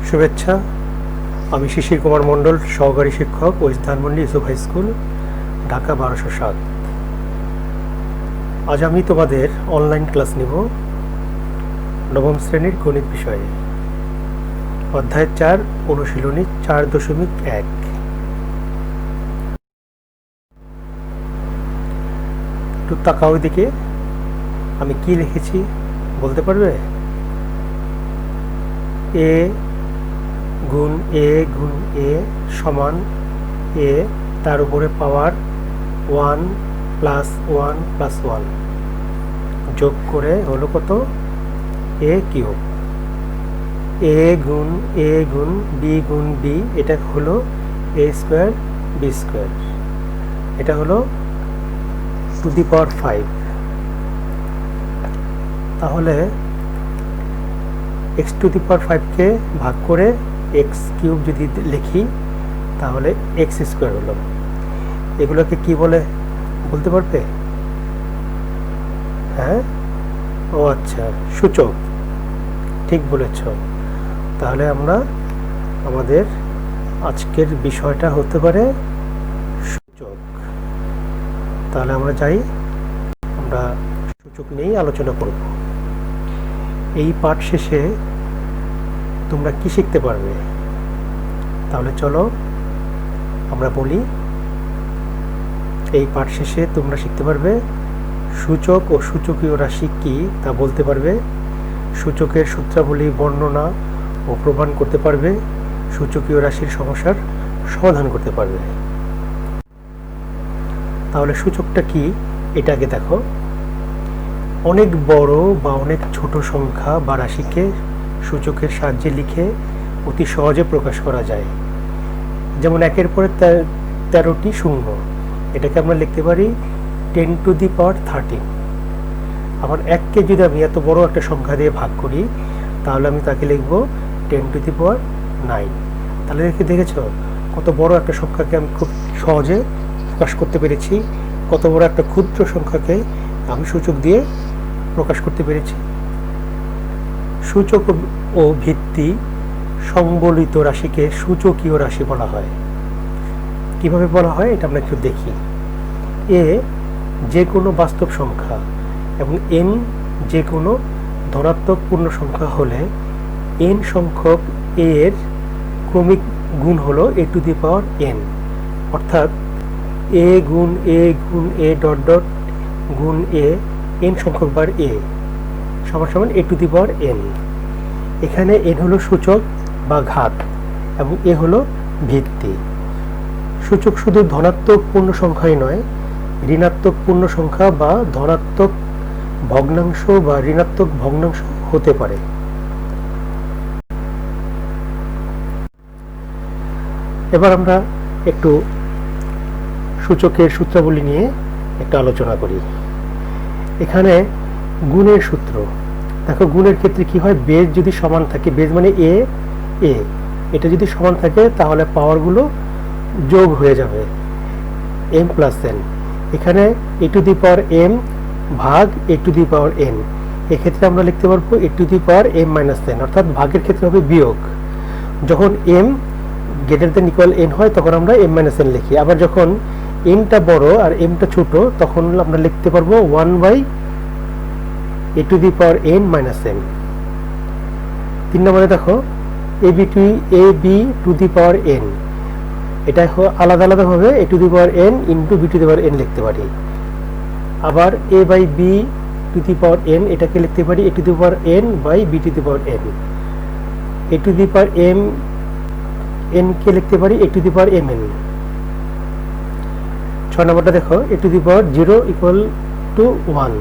শুভেচ্ছা। আমি শিশির কুমার মণ্ডল, সহকারী শিক্ষক, west Dhanmondi Yusuf high school, Dhaka ১২০৭। আজ আমি তোমাদের অনলাইন ক্লাস নিব নবম শ্রেণীর গণিত বিষয়ে, অধ্যায় ৪, অনুশীলনী ৪.১। একটু তাকাও দিকে, আমি কি লিখেছি বলতে পারবে? এ গুণ এ গুণ এ সমান এ, তার উপরে পাওয়ার 1 প্লাস 1 প্লাস 1 যোগ করে হলো কত? এ কিউব। এ গুণ বি গুণ বি, এটা হলো এ স্কোয়ার বি স্কোয়ার, এটা হলো টু দি পাওয়ার 5। তাহলে এক্স টু দি পাওয়ার 5কে ভাগ করে এক্স কিউব যদি লিখি তাহলে এক্স স্কোয়ার হলো। এগুলোকে কি বলে বলতে পারবে? হ্যাঁ, ও আচ্ছা, সূচক। ঠিক বলেছ। তাহলে আমরা আমাদের আজকের বিষয়টা হতে পারে সূচক। তাহলে আমরা যাই, আমরা সূচক নিয়েই আলোচনা করব। এই পাঠ শেষে তোমরা কি শিখতে পারবে? তাহলে চলো আমরা বলি। এই পাঠ শেষে তোমরা শিখতে পারবে সূচক ও সূচকীয় রাশি কি তা বলতে পারবে, সূচকের সূত্রাবলী বর্ণনা ও প্রমাণ করতে পারবে, সূচকীয় রাশির সমস্যার সমাধান করতে পারবে। তাহলে সূচকটা কি এটা আগে দেখো। অনেক বড় বা অনেক ছোট সংখ্যা বা রাশিকে সূচকের সাহায্যে লিখে অতি সহজে প্রকাশ করা যায়। যেমন 1-এর পরে 13টি শূন্য, এটাকে আমরা লিখতে পারি 10 টু দি পাওয়ার 13। আবার 1কে যদি আমি এত বড় একটা সংখ্যা দিয়ে ভাগ করি তাহলে আমি তাকে লিখব 10 টু দি পাওয়ার 9। তাহলে দেখেছো কত বড় একটা সংখ্যাকে আমি খুব সহজে প্রকাশ করতে পেরেছি, কত বড় একটা ক্ষুদ্র সংখ্যাকে আমি সূচক দিয়ে প্রকাশ করতে পেরেছি। সূচক ও ভিত্তি সংবলিত রাশিকে সূচকীয় রাশি বলা হয়। কিভাবে বলা হয় এটা আমরা একটু দেখি। এ যে কোনো বাস্তব সংখ্যা এবং এন যে কোনো ধনাত্মক পূর্ণ সংখ্যা হলে এন সংখ্যক এর ক্রমিক গুণ হলো এ টু দি পাওয়ার এন, অর্থাৎ এ গুণ এ ডট ডট গুণ এন সংখ্যক বার এ সমান সমান এ টু দি পাওয়ার এন। এখানে এন হলো সূচক বা ঘাত এবং এ হলো ভিত্তি। সূচক শুধু ধনাত্মক পূর্ণ সংখ্যাই নয়, ঋণাত্মক পূর্ণ সংখ্যা বা ধনাত্মক ভগ্নাংশ বা ঋণাত্মক ভগ্নাংশ হতে পারে। এবার আমরা একটু সূচকের সূত্রাবলী নিয়ে একটু আলোচনা করি। এখানে গুণের সূত্র দেখো। গুণের ক্ষেত্রে কি হয়? বেজ যদি সমান থাকে, বেজ মানে এ, এটা যদি সমান থাকে তাহলে পাওয়ারগুলো যোগ হয়ে যাবে, এম প্লাস এন। এখানে এ টু দি পাওয়ার এম ভাগ এ টু দি পাওয়ার এন, এক্ষেত্রে আমরা লিখতে পারবো a to the power m minus n, অর্থাৎ ভাগের ক্ষেত্রে হবে বিয়োগ। যখন m greater than equal n হয় তখন আমরা এম মাইনাস এন লিখি। আবার যখন এমটা বড় আর এমটা ছোট তখন আমরা লিখতে পারবো 1 by a to the power n minus n. 3 নম্বরে দেখো a b to the power n, এটা আলাদা আলাদাভাবে a to the power n into b to the power n লিখতে পারি। আবার a by b to the power n, এটাকে লিখতে পারি a to the power n by b to the power n. A to the power m n কে লিখতে পারি a to the power m n. 6 নম্বরটা দেখো a to the power 0 equal to 1,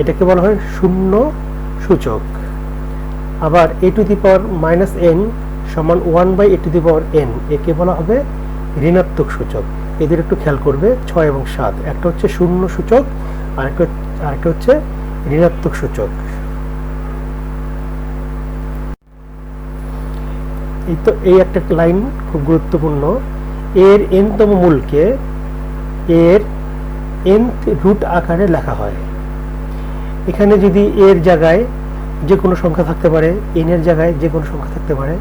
এটাকে বলা হয় শূন্য সূচক। আবার a to the power minus n সমান 1 by a to the power n, একে বলা হবে ঋণাত্মক সূচক। এদের একটু খেয়াল করবে 6 এবং 7, একটা হচ্ছে শূন্য সূচক আর একটা হচ্ছে ঋণাত্মক সূচক। এই একটা লাইন খুব গুরুত্বপূর্ণ। এর এনতম মূলকে এর nth রুট আকারে লেখা হয়। এখানে যদি এর জায়গায় যে কোনো সংখ্যা থাকতে পারে, n এর জায়গায় যে কোনো সংখ্যা থাকতে পারে,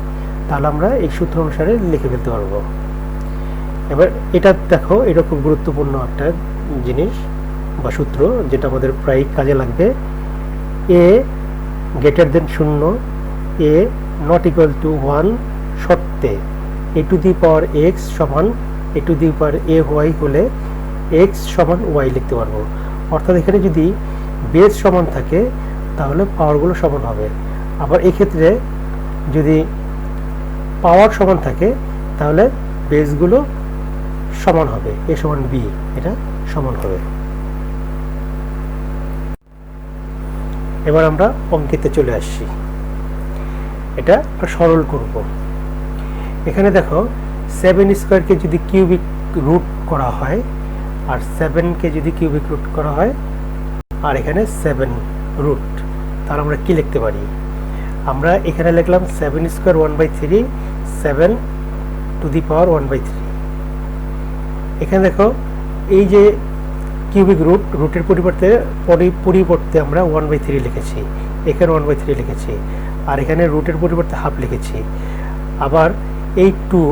তাহলে আমরা এই সূত্র অনুসারে লিখে ফেলতে পারবো। এবার এটা দেখো, এটা খুব গুরুত্বপূর্ণ একটা জিনিস বা সূত্র, যেটা আমাদের প্রায় কাজে লাগবে। a greater than 0, a not equal to 1 শর্তে a two the power x সমান a two the power ay হলে x সমান y লিখতে পারবো। অর্থাৎ এখানে যদি বেস সমান থাকে তাহলে পাওয়ারগুলো সমান হবে। আবার এক্ষেত্রে যদি পাওয়ার সমান থাকে তাহলে বেসগুলো সমান হবে, a সমান b, এটা সমান হবে। এবার আমরা অঙ্কিতে চলে আসছি, এটা সরল করব। এখানে দেখো 7 স্কোয়ারকে যদি কিউবিক রুট করা হয় আর 7কে যদি কিউবিক রুট করা হয় আর এখানে 7 রুট, তাহলে আমরা কি লিখতে পারি? আমরা এখানে লিখলাম 7 স্কোয়ার 1/3, 7 টু দি পাওয়ার 1/3। এখানে দেখো এই যে কিউবিক রুটের পরিবর্তে আমরা 1/3 লিখেছি, এখানে 1/3 লিখেছি, আর এখানে রুটের পরিবর্তে হাফ লিখেছি। আবার এই 2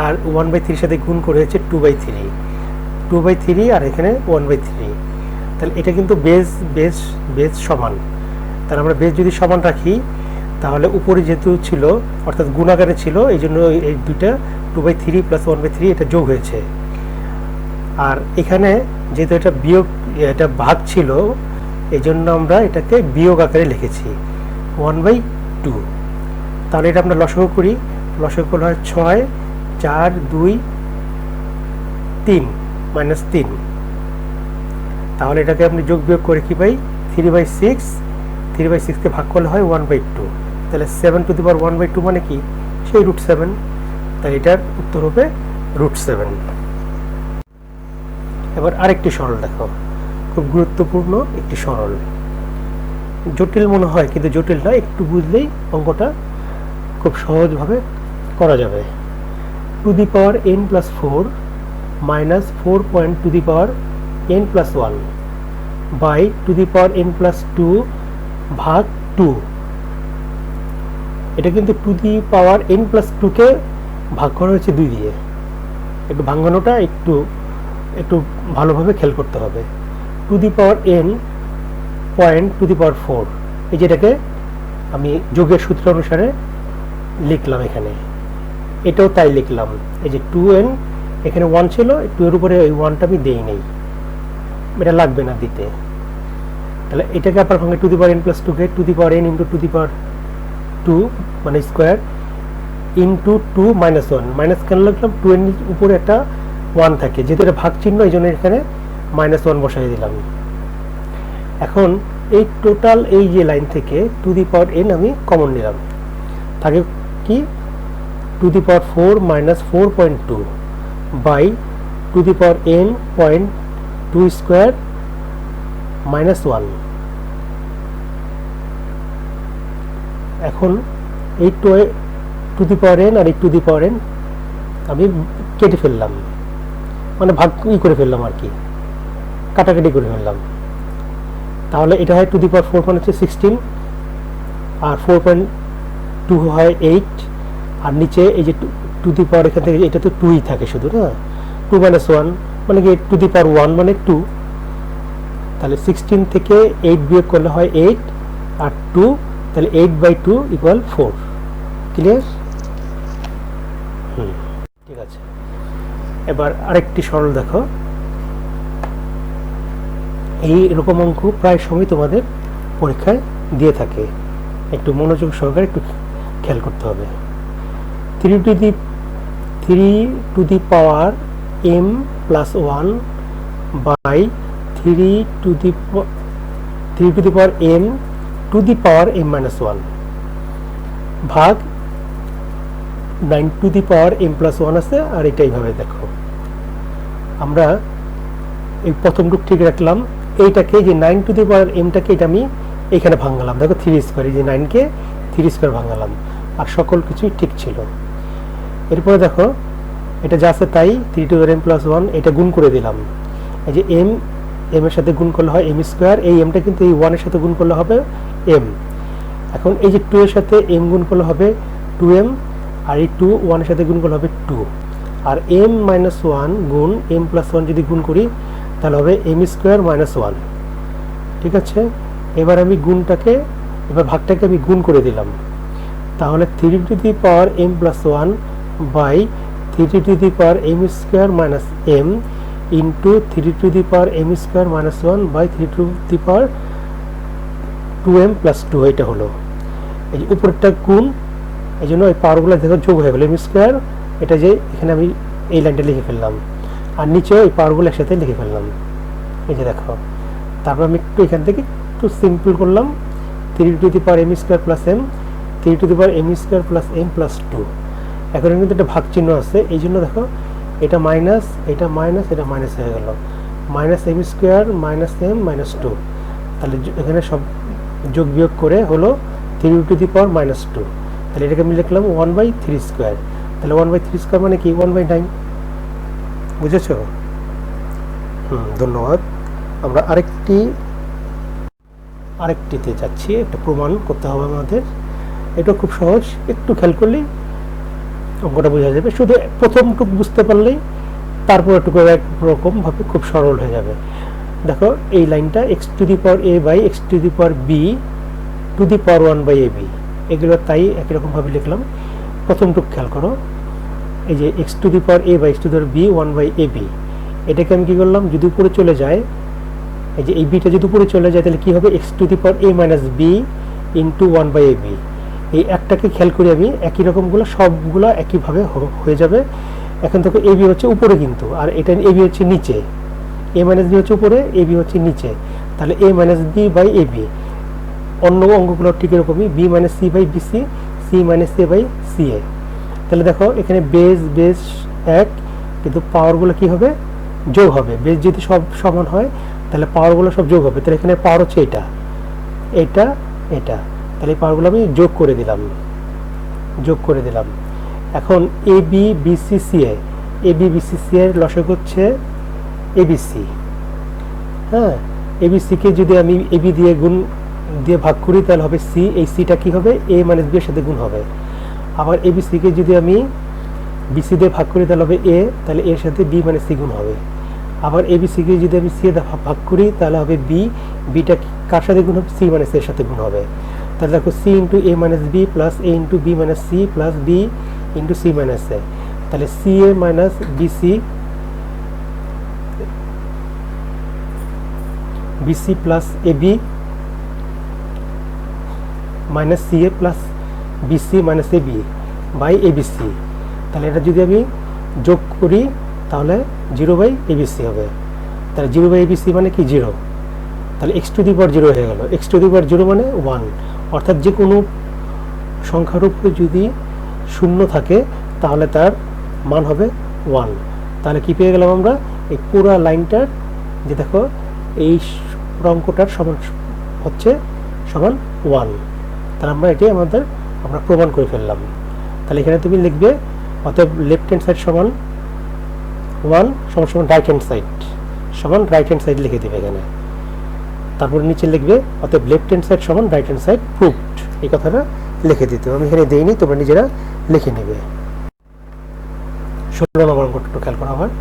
আর 1/3 সাথে গুণ করে হচ্ছে 2/3 আর এখানে 1/3। তাহলে এটা কিন্তু বেস সমান। তাহলে আমরা বেস যদি সমান রাখি তাহলে উপরে যেহেতু ছিল অর্থাৎ গুণাকারে ছিল, এই জন্য এই দুইটা 2/3 প্লাস 1/3 এটা যোগ হয়েছে। আর এখানে যেহেতু এটা ভাগ ছিল, এই জন্য আমরা এটাকে বিয়োগ আকারে লিখেছি 1/2। তাহলে এটা আমরা লসাগু করি, লসাগু করলে হয় 6, 4, 2, 3 -3। তাহলে এটাকে আপনি যোগ বিয়োগ করে কি পাই? 3/6, 3/6কে ভাগ করলে হয় 1/2। তাহলে 7 টু দি পাওয়ার 1/2 মানে কি? সেই √7। তাই এটার উত্তর হবে √7। এবার আরেকটি সরল দেখো, খুব গুরুত্বপূর্ণ একটি সরল। জটিল মনে হয় কিন্তু জটিল না, একটু বুঝলেই অঙ্কটা খুব সহজভাবে করা যাবে। To the power n+4 -4 to the power n+1 by to the power n+2 ভাগ 2। এটা কিন্তু টু দি পাওয়ার n+2কে ভাগ করা হয়েছে 2 দিয়ে। একটু ভাঙানোটা একটু ভালোভাবে খেয়াল করতে হবে। To the power n to the power 4, এই যেটাকে আমি যোগের সূত্র অনুসারে লিখলাম এখানে, এটাও তাই লিখলাম। এই যে 2n, এখানে 1 ছিল, 2 এর উপরে ওই 1টা আমি দেই নেই, এটা লাগবে না দিতে। তাহলে এটাকে আবার ভাঙে টু দি পাওয়ার n+2কে to the power n into to the power 2 মানে স্কোয়ার ইন্টু 2 -1, মাইনাস কেন লিখলাম? 2 এর উপরে একটা 1 থাকে, যেহেতু এটা ভাগ চিহ্ন এই জন্য এখানে -1 বসাই দিলাম। এখন এই টোটাল এই যে লাইন থেকে টু দি পাওয়ার n আমি কমন নিলাম, থাকে কি? To the power 4 -4.2 by to the power n.2 square -1। এখন এই টু দি পাওয়ার n আর এই টু দি পাওয়ার n আমি কেটে ফেললাম, মানে ভাগ করে ফেললাম আর কি, কাটাকাটি করে ফেললাম। তাহলে এটা হয় টু দি পাওয়ার 4 মানে হচ্ছে 16, আর 4.2 হয় 8, আর নিচে এই যে টু দি পাওয়ার এখান থেকে এটা তো 2ই থাকে শুধু না, 2 - 1 মানে কি টু দি পাওয়ার 1 মানে 2। তাহলে 16 থেকে 8 বিয়োগ করলে হয় 8 আর 2, তাহলে 8/2 = 4। ক্লিয়ার? ঠিক আছে। এবার আরেকটি সরল দেখো, এই এরকম অঙ্ক প্রায় সময় তোমাদের পরীক্ষায় দিয়ে থাকে, একটু মনোযোগ সহকারে একটু খেয়াল করতে হবে। 3 to the power m+1 by 3 to the power m to the power m-1 ভাগ 9 টু দি পাওয়ার m+1 আছে, আর এটা এইভাবে দেখো। আমরা এই প্রথম রূপ ঠিক রাখলাম, এইটাকে যে 9 টু দি পাওয়ার m-টাকে এটা আমি এখানে ভাঙালাম, দেখো 3 স্কোয়ার, এই যে 9কে 3 স্কোয়ার ভাঙালাম, আর সকল কিছুই ঠিক ছিল। এরপরে দেখো এটা যা আছে তাই 3 টু দি পাওয়ার m+1 এটা গুণ করে দিলাম। এই যে m এর সাথে গুণ করলে হয় m স্কোয়ার, এই mটা কিন্তু এই 1 এর সাথে গুণ করলে হবে m, এখন এই যে 2 এর সাথে m গুণ করলে হবে 2m, আর এই 2 1 এর সাথে গুণ করলে হবে 2, আর m মাইনাস 1 গুণ m প্লাস 1 যদি গুণ করি তাহলে হবে m স্কোয়ার মাইনাস 1। ঠিক আছে, এবার আমি ভাগটাকে আমি গুণ করে দিলাম, তাহলে 3 to the power m plus 1 by 3 to the power m square minus m into 3 to the power m square minus 1 by 3 to the power 2m plus 2, এটা হলো এই যে উপরেরটা গুণ, এই জন্য এই পাওয়ারগুলো দেখো যোগ হয়ে গেল m স্কোয়ার, এটা যে এখানে আমি এই লাইনটা লিখে ফেললাম, আর নিচেও এই পাওয়ারগুলো একসাথে লিখে ফেললাম, এই যে দেখো। তারপর আমি একটু এখান থেকে একটু সিম্পল করলাম, 3 to the power m square plus m, 3 to the power m square plus m plus 2। এখন কিন্তু একটা ভাগ চিহ্ন আছে, এই জন্য দেখো এটা মাইনাস, এটা মাইনাস, এটা মাইনাস হয়ে গেল, minus m square minus m minus 2। তাহলে এখানে সব যোগ বিয়োগ করে হলো 3 টু দি পাওয়ার মাইনাস 2। তাহলে এটাকে আমি লিখলাম 1/3 স্কোয়ার। তাহলে 1/3 স্কোয়ার মানে কি 1/9, বুঝেছো? ধন্যবাদ। আমরা আরেকটিতে যাচ্ছি, একটা প্রমাণ করতে হবে আমাদের। এটা খুব সহজ, একটু খেয়াল করলেই অঙ্কটা বোঝা যাবে। শুধু প্রথমটুকু বুঝতে পারলেই তারপর একটু একরকম ভাবে খুব সরল হয়ে যাবে। দেখো এই লাইনটা x to the power a by x to the power b to the power 1 by ab, এগুলো তাই একই রকম ভাবে লিখলাম। প্রথমটুকু খেয়াল করো, এই যে x to the power a by x to the power b 1 by ab, এটাকে আমি কি করলাম, যদি উপরে চলে যায়, এই যে এই বিটা যদি উপরে চলে যায় তাহলে কি হবে, x to the power a minus b into 1 by ab। এই একটাকে খেয়াল করি আমি, একই রকমগুলো সবগুলো একইভাবে হয়ে যাবে। এখন দেখো ab হচ্ছে উপরে কিন্তু, আর এটা ab হচ্ছে নিচে, a মাইনাস b হচ্ছে উপরে, ab হচ্ছে নিচে, তাহলে a minus b by ab। অন্য অঙ্কগুলো ঠিক এরকমই, b minus c by bc, c minus a by ca। তাহলে দেখো এখানে বেস এক, কিন্তু পাওয়ারগুলো কি হবে, যোগ হবে। বেস যদি সব সমান হয় তাহলে পাওয়ারগুলো সব যোগ হবে। তাহলে এখানে পাওয়ার হচ্ছে এটা, তাহলে এই পাওয়ারগুলো আমি যোগ করে দিলাম। এখন এ বি বিসি সি এর লসাগু হচ্ছে এবিসি। হ্যাঁ, এবিসিকে যদি আমি এবি দিয়ে ভাগ করি তাহলে হবে সি, এই সিটা কি হবে, এ মাইনাস বি এর সাথে গুণ হবে। আবার এবিসিকে যদি আমি বিসি দিয়ে ভাগ করি তাহলে হবে এ, তাহলে এর সাথে বি মাইনাস সি গুণ হবে। আবার এবিসিকে যদি আমি সি দিয়ে ভাগ করি তাহলে হবে বি, বিটা কার সাথে গুণ হবে, সি মাইনাস এর সাথে গুণ হবে। তাহলে দেখো c into a minus b plus a into b minus c plus b into c minus a. তাহলে c a minus b c, b c plus a b minus c a plus b c minus a b by a b c. তাহলে এটা যদি আমি যোগ করি তাহলে 0 by ABC হবে। তাহলে 0 বাই এবিসি মানে কি 0, তাহলে x টু দি পাওয়ার 0 হয়ে গেল। x টু দি পাওয়ার 0 মানে 1, অর্থাৎ যে কোনো সংখ্যার উপরে যদি শূন্য থাকে তাহলে তার মান হবে 1। তাহলে কি পেয়ে গেলাম আমরা, এই পুরো লাইনটার যে দেখো এই অঙ্কটার সমান হচ্ছে সমান 1। তাহলে আমরা প্রমাণ করে ফেললাম। তাহলে এখানে তুমি লিখবে অতএব লেফট হ্যান্ড সাইড সমান 1 সমান রাইট হ্যান্ড সাইড লিখে দেবে এখানে। তারপরে নিচে লিখবে অতএব লেফট হ্যান্ড সাইড সমান রাইট হ্যান্ড সাইড প্রুভড, এই কথাটা লিখে দিতে হবে। আমি এখানে দেইনি, তোমরা নিজেরা লিখে নেবে। 16 নম্বর অঙ্কটা খেয়াল করা হয়,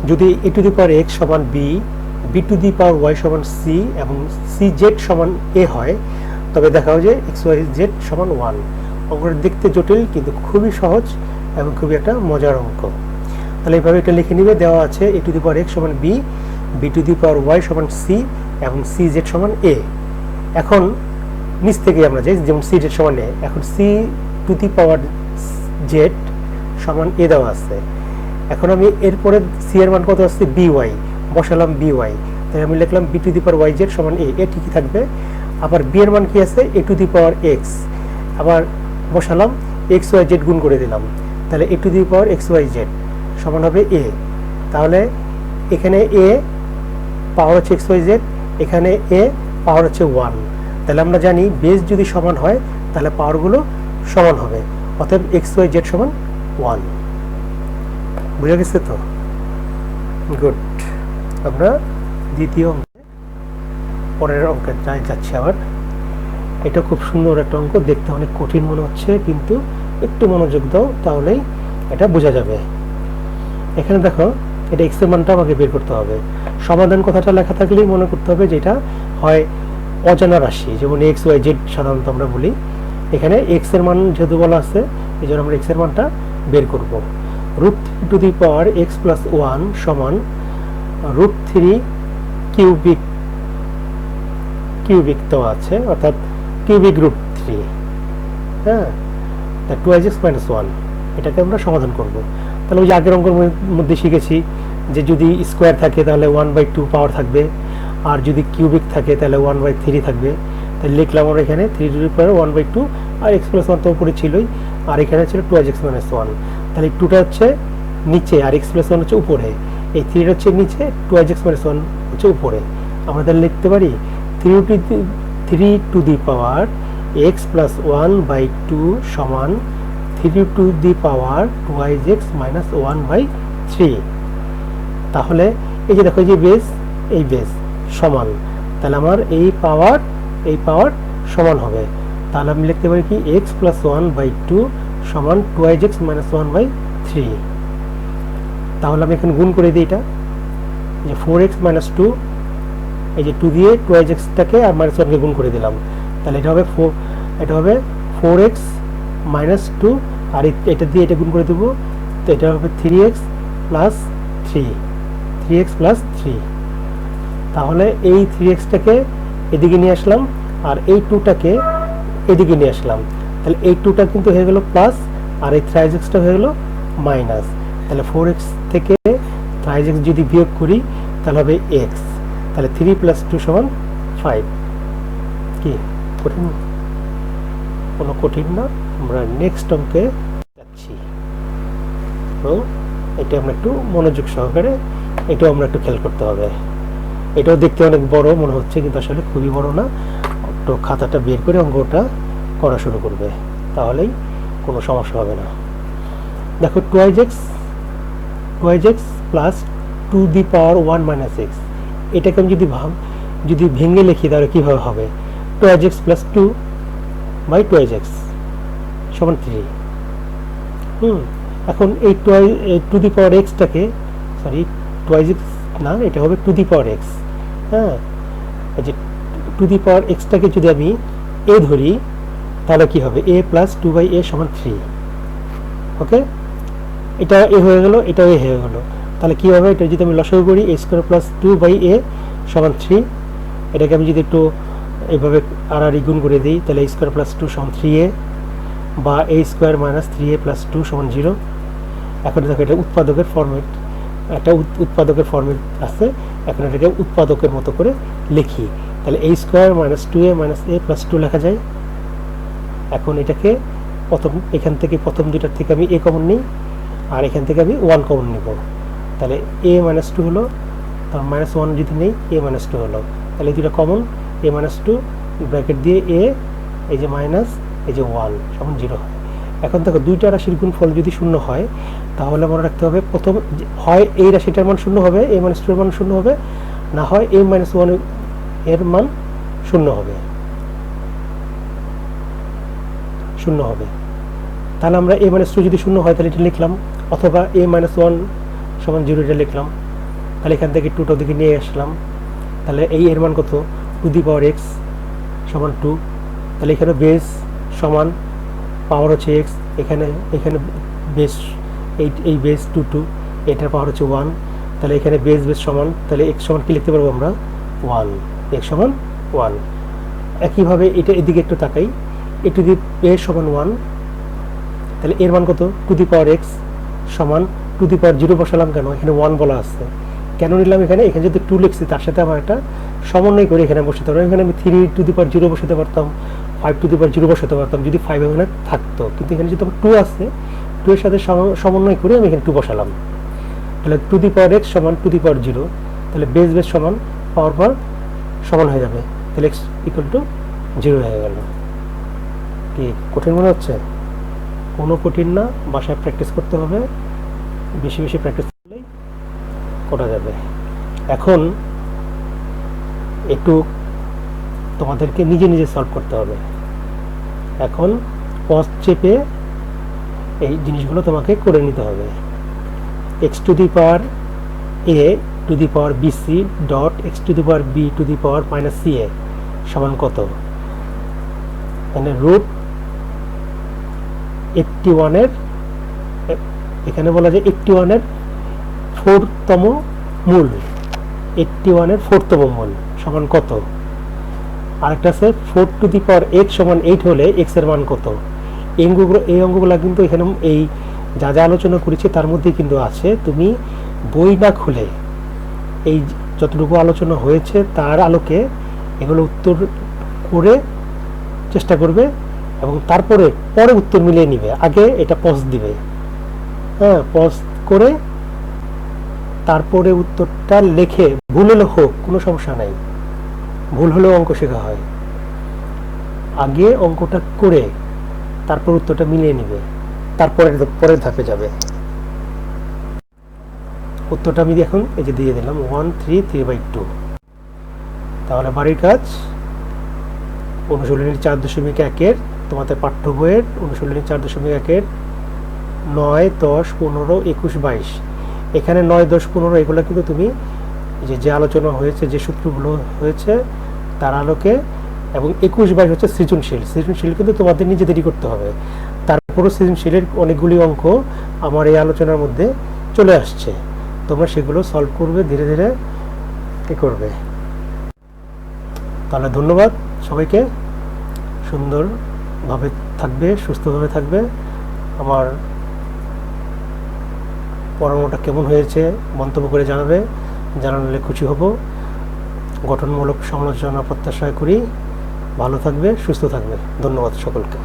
যদি A to the power X সমান B, B to the power Y সমান সি এবং সি জেড সমান এ হয়, তবে দেখাও যে এক্স ওয়াই জেড সমান 1। অঙ্কটা দেখতে জটিল কিন্তু খুবই সহজ এবং খুবই একটা মজার অঙ্ক। তাহলে এইভাবে এটা লিখে নিবে, দেওয়া আছে A to the power X সমান B, B to the power Y সমান সি এবং সি জেড সমান এ। এখন নিচ থেকে আমরা যাই, যেমন সি জেড সমান এ, এখন C to the power Z সমান এ দেওয়া আছে। এখন আমি এরপরে সি এর মান কত আসছে, বি ওয়াই, বসালাম বি ওয়াই, তাই আমি লিখলাম B to the power Y Z সমান এ, এ ঠিকই থাকবে। আবার বি এর মান কি আছে, A to the power x, আবার বসালাম এক্স ওয়াই জেড গুণ করে দিলাম, তাহলে a to the power x y Z সমান হবে এ। তাহলে এখানে এ পাওয়ার হচ্ছে এক্স ওয়াই জেড, এখানে এ পাওয়ার হচ্ছে 1। তাহলে আমরা জানি বেস যদি সমান হয় তাহলে পাওয়ারগুলো সমান হবে, অতএব এক্স ওয়াই জেড সমান 1। বুঝা গেছে তো? গুড। আমরা দ্বিতীয় অঙ্কে পরের অঙ্কে যাচ্ছি। আবার এটা খুব সুন্দর একটা অঙ্ক, দেখতে অনেক কঠিন মনে হচ্ছে, কিন্তু একটু মনোযোগ দাও তাহলেই এটা বোঝা যাবে। এখানে দেখো, এটা এক্স এর মানটা আমাকে বের করতে হবে। সমাধান কথাটা লেখা থাকলেই মনে করতে হবে যে এটা হয় অজানা রাশি, যেমন এক্স ওয়াই জেড সাধারণত আমরা বলি। এখানে এক্স এর মান যেহেতু বলা আছে, এই জন্য আমরা এক্স এর মানটা বের করব। √3 x + 1 সমান √3 কিউবিক তো আছে, অর্থাৎ কিউবিক √3, হ্যাঁ, তা 2x - 1 এটাকে আমরা সমাধান করব। তাহলে ওই যে আগের অঙ্কের মধ্যে শিখেছি যে যদি স্কোয়ার থাকে তাহলে 1/2 পাওয়ার থাকবে, আর যদি কিউবিক থাকে তাহলে 1/3 থাকবে। তাহলে লিখলাম আমরা এখানে 3 1/2, আর x + 1 তো উপরে ছিলই, আর এখানে ছিল 2x - 1। তাহলে 2টা হচ্ছে নিচে আর x + 1 হচ্ছে উপরে, এই 3 হচ্ছে নিচে, 2x - 1 হচ্ছে উপরে। আমরা তাহলে লিখতে পারি 3 x + 1/2 সমান 3 2x - 1/3। তাহলে এই যে দেখো, এই যে বেস, এই বেস সমান, তাহলে আমার এই পাওয়ার সমান হবে। তাহলে আমি লিখতে পারি কি x + 1/2 সমান 2x - 1/3। তাহলে আমি এখানে গুণ করে দিই, এটা যে 4x - 2, এই যে 2 দিয়ে 2xটাকে আর -1কে গুণ করে দিলাম, তাহলে এটা হবে 4x - 2, আর এটা দিয়ে এটা গুণ করে দেবো, তো এটা হবে 3x + 3। তাহলে এই 3xটাকে এদিকে নিয়ে আসলাম, আর এই 2টাকে এদিকে নিয়ে আসলাম, তাহলে এই 2টা কিন্তু হয়ে গেল প্লাস, আর এই 3xটা হয়ে গেল মাইনাস। তাহলে 4x থেকে 3x যদি বিয়োগ করি তাহলে হবে x, তাহলে 3 + 2 = 5। কি কঠিন? কোনো কঠিন না। আমরা নেক্সট অঙ্কে যাচ্ছি। তো এটা আমরা একটু মনোযোগ সহকারে, এটাও আমরা একটু খেয়াল করতে হবে। এটাও দেখতে অনেক বড় মনে হচ্ছে, কিন্তু আসলে খুবই বড় না। একটু খাতাটা বের করে অঙ্কটা করা শুরু করবে, তাহলেই কোনো সমস্যা হবে না। দেখো 2x + 2⁻1 - x, এটাকে আমি যদি ভেঙে লিখি তাহলে কীভাবে হবে? 2x + 2/2x সমান 3। এখন এই 2x-টাকে, সরি 2x না, এটা হবে 2x, হ্যাঁ, এই যে 2x-টাকে যদি আমি a ধরি তাহলে কি হবে? a + 2/a = 3। ওকে, এটা a হয়ে গেল, এটাও a হয়ে গেল। তাহলে কি হবে? এটা যদি আমি লসাগু করি, a² + 2/a = 3, এটাকে আমি যদি একটু এইভাবে আড়াআড়ি গুণ করে দিই, তাহলে a² + 2 = 3a, বা a² - 3a + 2 = 0। এখন দেখো, এটা উৎপাদকের ফর্মেট, একটা উৎপাদকের ফর্মেট আছে, এখন এটাকে উৎপাদকের মতো করে লিখি। তাহলে a² - 2a - a + 2 লেখা যায়। এখন এটাকে এখান থেকে প্রথম দুটার থেকে আমি a কমন নিই, আর এখান থেকে আমি 1 কমন নিব। তাহলে a - 2 হলো, তার -1 যদি নেই, a - 2 হলো। তাহলে এই দুটো কমন, a - 2 ব্র্যাকেট দিয়ে a, এই যে মাইনাস, এই যে 1 সমান 0 হয়। এখন দেখো, দুইটা রাশির গুণফল যদি 0 হয় তাহলে মনে রাখতে হবে, প্রথম হয় এই রাশিটার মান 0 হবে, a - 2 এর মান 0 হবে, না হয় a - 1 এর মান 0 হবে। তাহলে আমরা a - 2 যদি 0 হয় তাহলে এটা লিখলাম, অথবা a - 1 = 0 এটা লিখলাম। তাহলে এখান থেকে 2টা দিকে নিয়ে আসলাম, তাহলে এই এর মান কত? 2x = 2। তাহলে এখানে বেস সমান পাওয়ার হচ্ছে x, এখানে বেস, এই বেস 2, এটার পাওয়ার হচ্ছে 1। তাহলে এখানে বেস সমান, তাহলে x সমান কি লিখতে পারবো আমরা? 1, x সমান 1। একইভাবে এটা এদিকে একটু তাকাই, a টু দি a সমান 1, তাহলে এর মান কত? 2x সমান 2⁻0 বসালাম কেন? এখানে 1 বলা আছে, কেন নিলাম? এখানে যদি 2 লিখছি, তার সাথে আমার একটা সমন্বয় করে এখানে বসাতে পারবো। এখানে আমি 3⁻0 বসাতে পারতাম, 5⁻0 বসাতে পারতাম যদি 5 এখানে থাকতো, কিন্তু এখানে যেহেতু 2 আছে, 2 এর সাথে সমন্বয় করে আমি এখানে 2 বসালাম। তাহলে 2x সমান 2⁻0, তাহলে বেস সমান পাওয়ার সমান হয়ে যাবে, তাহলে x = 0 হয়ে গেল। কি কঠিন মনে হচ্ছে? কোনো কঠিন না, বাসায় প্র্যাকটিস করতে হবে, বেশি বেশি প্র্যাকটিস করলেই করা যাবে। এখন একটু তোমাদেরকে নিজে নিজে সলভ করতে হবে। এখন পজ চেপে এই জিনিসগুলো তোমাকে করে নিতে হবে। X to the power a to the power b c dot x to the power b to the power minus c a সমান কত? এখানে রুট 81-এর, এখানে বলা যায় 81-এর 4তম মূল, 81-এর 4তম মূল সমান কত? আরেকটা আছে 4 টু দি পাওয়ার এক্স সমান 8 হলে এক্স এর মান কত? এই অঙ্কগুলো কিন্তু এখানে এই যা যা আলোচনা করেছি তার মধ্যেই কিন্তু আছে। তুমি বই না খুলে এই যতটুকু আলোচনা হয়েছে তার আলোকে এগুলো উত্তর করে চেষ্টা করবে এবং তারপরে পরে উত্তর মিলিয়ে নিবে। আগে এটা পজ দিবে, হ্যাঁ, পজ করে তারপরে উত্তরটা লেখে, ভুল হলে হোক, কোনো সমস্যা নাই, ভুল হলেও অঙ্ক শেখা হয়। আগে অঙ্কটা করে তারপর উত্তরটা মিলিয়ে নিবে, তারপরে পরের ধাপে যাবে। উত্তরটা আমি এখন এই যে দিয়ে দিলাম 133/2। তাহলে বাড়ির কাজ অনুশীলনী 4.1-এর তোমাদের পাঠ্য বইয়ের অনুশীলনী 4.1-এর 9, 10, 15, 21, 22, এখানে 9, 10, 15 এগুলো কিন্তু তুমি যে আলোচনা হয়েছে, যে সূত্রগুলো হয়েছে তার আলোকে, এবং 21, 22 হচ্ছে সৃজনশীল কিন্তু তোমাদের নিজেদেরই করতে হবে। তারপরও সৃজনশীলের অনেকগুলি অঙ্ক আমার এই আলোচনার মধ্যে চলে আসছে, তোমরা সেগুলো সলভ করবে, ধীরে ধীরে করবে। তাহলে ধন্যবাদ সবাইকে, সুন্দরভাবে থাকবে, সুস্থভাবে থাকবে। আমার পড়ানোটা কেমন হয়েছে মন্তব্য করে জানালে খুশি হব। গঠনমূলক সমালোচনা প্রত্যাশা করি। ভালো থাকবে, সুস্থ থাকবে। ধন্যবাদ সকলকে।